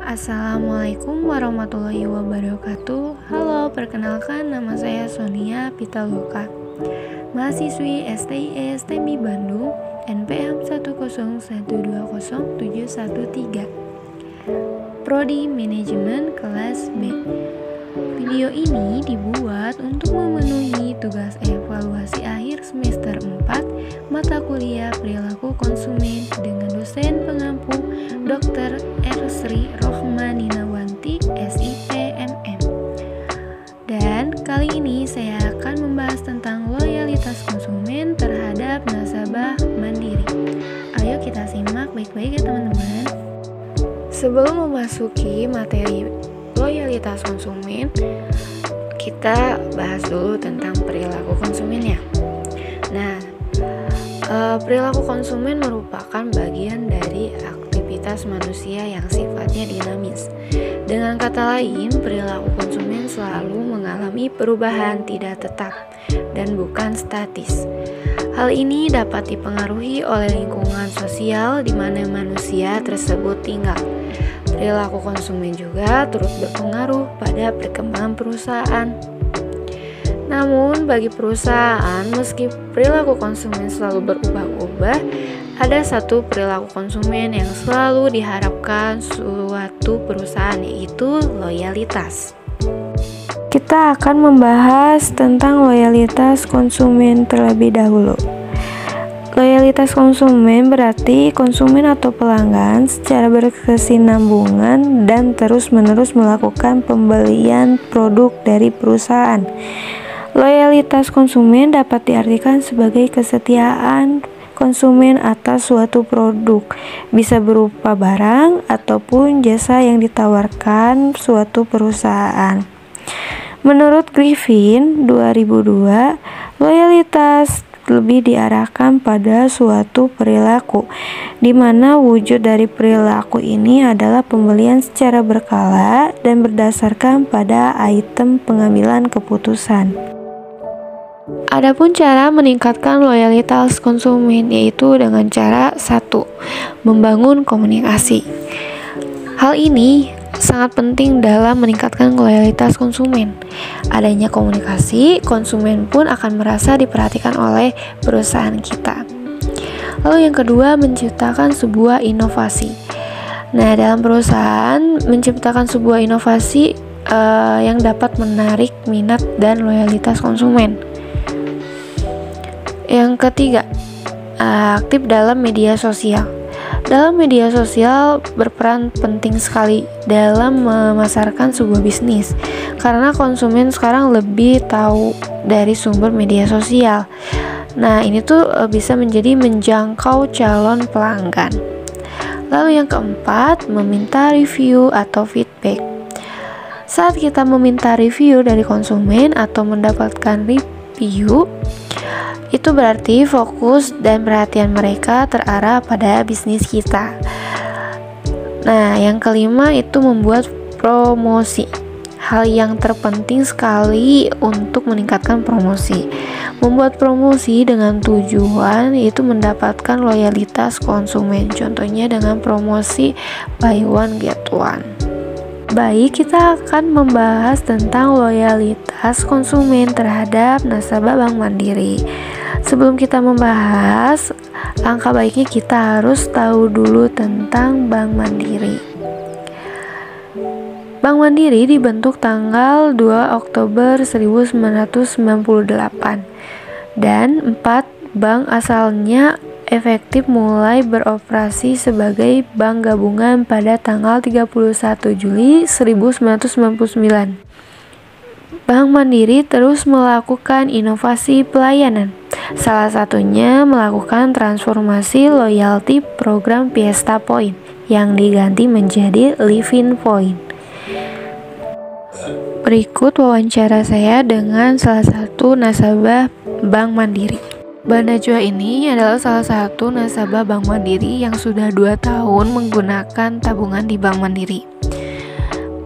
Assalamualaikum warahmatullahi wabarakatuh. Halo, perkenalkan nama saya Sonia Pitaloka, mahasiswi STI STMI Bandung, NPM 101207113, Prodi Manajemen kelas B. Video ini dibuat untuk memenuhi tugas evaluasi akhir semester 4 mata kuliah perilaku konsumen dengan dosen pengampu Dr. R. Sri Rohmaninawanti, SIP MM. Dan kali ini saya akan membahas tentang loyalitas konsumen terhadap nasabah mandiri. Ayo kita simak baik-baik ya teman-teman. Sebelum memasuki materi loyalitas konsumen, kita bahas dulu tentang perilaku konsumennya. Nah, perilaku konsumen merupakan bagian dari aktivitas manusia yang sifatnya dinamis. Dengan kata lain, perilaku konsumen selalu mengalami perubahan tidak tetap dan bukan statis. Hal ini dapat dipengaruhi oleh lingkungan sosial di mana manusia tersebut tinggal. Perilaku konsumen juga turut berpengaruh pada perkembangan perusahaan. Namun, bagi perusahaan, meski perilaku konsumen selalu berubah-ubah, ada satu perilaku konsumen yang selalu diharapkan suatu perusahaan, yaitu loyalitas. Kita akan membahas tentang loyalitas konsumen terlebih dahulu. Loyalitas konsumen berarti konsumen atau pelanggan secara berkesinambungan dan terus-menerus melakukan pembelian produk dari perusahaan. Loyalitas konsumen dapat diartikan sebagai kesetiaan konsumen atas suatu produk, bisa berupa barang ataupun jasa yang ditawarkan suatu perusahaan. Menurut Griffin 2002, loyalitas lebih diarahkan pada suatu perilaku, di mana wujud dari perilaku ini adalah pembelian secara berkala dan berdasarkan pada item pengambilan keputusan. Adapun cara meningkatkan loyalitas konsumen yaitu dengan cara 1. Membangun komunikasi. Hal ini sangat penting dalam meningkatkan loyalitas konsumen. Adanya komunikasi, konsumen pun akan merasa diperhatikan oleh perusahaan kita. Lalu yang kedua, menciptakan sebuah inovasi. Nah, dalam perusahaan menciptakan sebuah inovasi yang dapat menarik minat dan loyalitas konsumen. Yang ketiga, aktif dalam media sosial. Dalam media sosial berperan penting sekali dalam memasarkan sebuah bisnis, karena konsumen sekarang lebih tahu dari sumber media sosial. Nah, ini tuh bisa menjadi menjangkau calon pelanggan. Lalu yang keempat, meminta review atau feedback. Saat kita meminta review dari konsumen atau mendapatkan review, itu berarti fokus dan perhatian mereka terarah pada bisnis kita. Nah, yang kelima itu membuat promosi. Hal yang terpenting sekali untuk meningkatkan promosi. Membuat promosi dengan tujuan yaitu mendapatkan loyalitas konsumen. Contohnya dengan promosi buy one get one. Baik, kita akan membahas tentang loyalitas konsumen terhadap nasabah Bank Mandiri. Sebelum kita membahas, langkah baiknya kita harus tahu dulu tentang Bank Mandiri. Bank Mandiri dibentuk tanggal 2 Oktober 1998 dan 4 bank asalnya efektif mulai beroperasi sebagai bank gabungan pada tanggal 31 Juli 1999. Bank Mandiri terus melakukan inovasi pelayanan. Salah satunya melakukan transformasi loyalty program Fiesta Point yang diganti menjadi Livin Point. Berikut wawancara saya dengan salah satu nasabah Bank Mandiri. Mbak Najwa ini adalah salah satu nasabah Bank Mandiri yang sudah 2 tahun menggunakan tabungan di Bank Mandiri.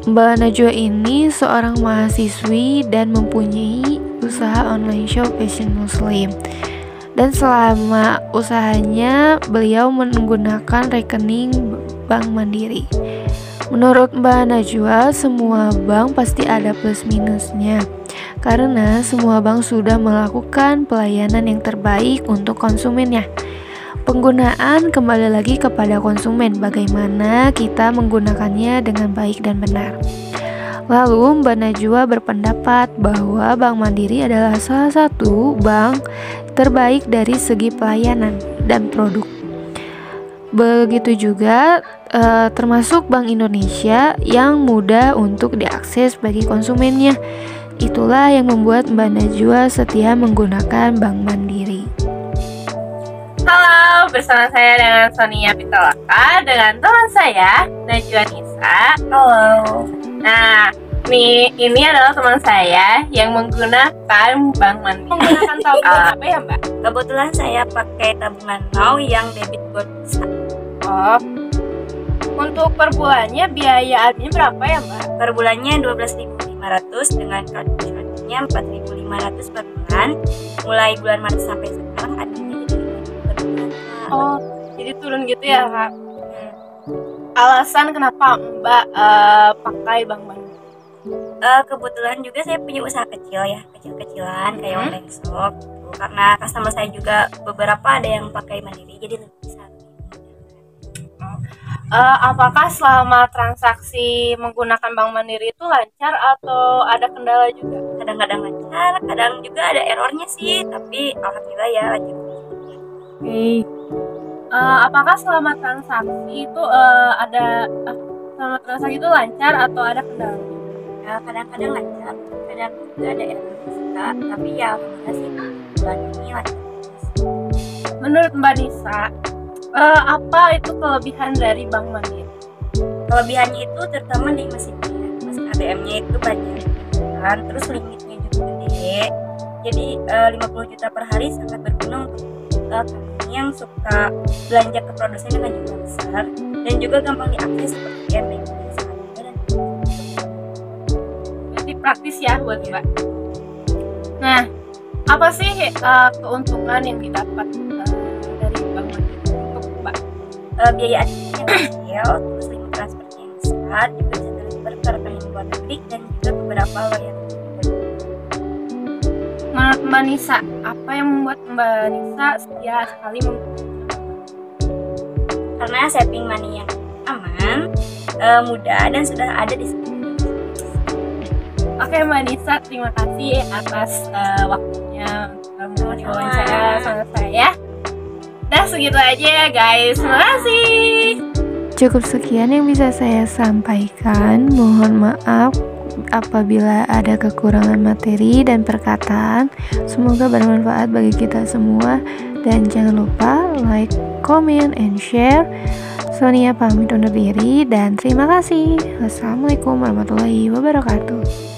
Mbak Najwa ini seorang mahasiswi dan mempunyai usaha online shop fashion muslim. Dan selama usahanya beliau menggunakan rekening Bank Mandiri. Menurut Mbak Najwa, semua bank pasti ada plus minusnya, karena semua bank sudah melakukan pelayanan yang terbaik untuk konsumennya. Penggunaan kembali lagi kepada konsumen, bagaimana kita menggunakannya dengan baik dan benar. Lalu Mbak Najwa berpendapat bahwa Bank Mandiri adalah salah satu bank terbaik dari segi pelayanan dan produk. Begitu juga termasuk Bank Indonesia yang mudah untuk diakses bagi konsumennya. Itulah yang membuat Mbak Najwa setia menggunakan Bank Mandiri. Halo, bersama saya dengan Sonia Pitaloka dengan teman saya Najwa Nisa. Halo. Nah, ini adalah teman saya yang menggunakan Bank Mandiri. Menggunakan tabungan apa ya, Mbak? Kebetulan saya pakai tabungan now yang debit gold bisa. Oh, untuk per bulannya biaya adminnya berapa ya, Mbak? Per bulannya 12.500 dengan kartunya 4.500 per bulan. Mulai bulan Maret sampai sekarang adminnya jadi 5.000 per bulan. Oh, jadi turun gitu ya, Kak? Alasan kenapa Mbak pakai Bank Mandiri? Kebetulan juga saya punya usaha kecil ya, kecil-kecilan kayak online shop gitu. Karena customer saya juga beberapa ada yang pakai Mandiri, jadi lebih bisa. Apakah selama transaksi menggunakan Bank Mandiri itu lancar atau ada kendala juga? Kadang-kadang lancar, kadang juga ada errornya sih, tapi alhamdulillah ya lancar. Oke. Apakah selama transaksi itu selama transaksi itu lancar atau ada kendala? Kadang-kadang lancar, kadang juga ada error suka, tapi ya alhamdulillah sih bulan ini lancar. Menurut Mbak Nisa, apa itu kelebihan dari Bank Mandiri? Kelebihannya itu terutama di mesinnya, mesin ATM-nya itu banyak kan, terus limitnya juga gede, jadi 50 juta per hari sangat berguna untuk kami yang suka belanja ke produsen dengan jumlah besar dan juga gampang diakses seperti banking dan berarti praktis ya buat Mbak. Nah, apa sih keuntungan yang didapat dari Bank Mandiri untuk Mbak? Biaya adminnya kecil, terus limit transfernya yang besar, juga bisa transfer ke rekening luar negeri dan juga beberapa loyalty. Menurut Mbak Nisa, apa yang membuat Mbak Nisa setia sekali menggunakan? Karena saving money yang aman, mudah dan sudah ada di sini. Oke Mbak Nisa, terima kasih atas waktunya untuk wawancara sama saya. Dah segitu aja ya guys, terima kasih. Cukup sekian yang bisa saya sampaikan. Mohon maaf apabila ada kekurangan materi dan perkataan. Semoga bermanfaat bagi kita semua. Dan jangan lupa like, comment, and share. Sonia pamit undur diri dan terima kasih. Wassalamualaikum warahmatullahi wabarakatuh.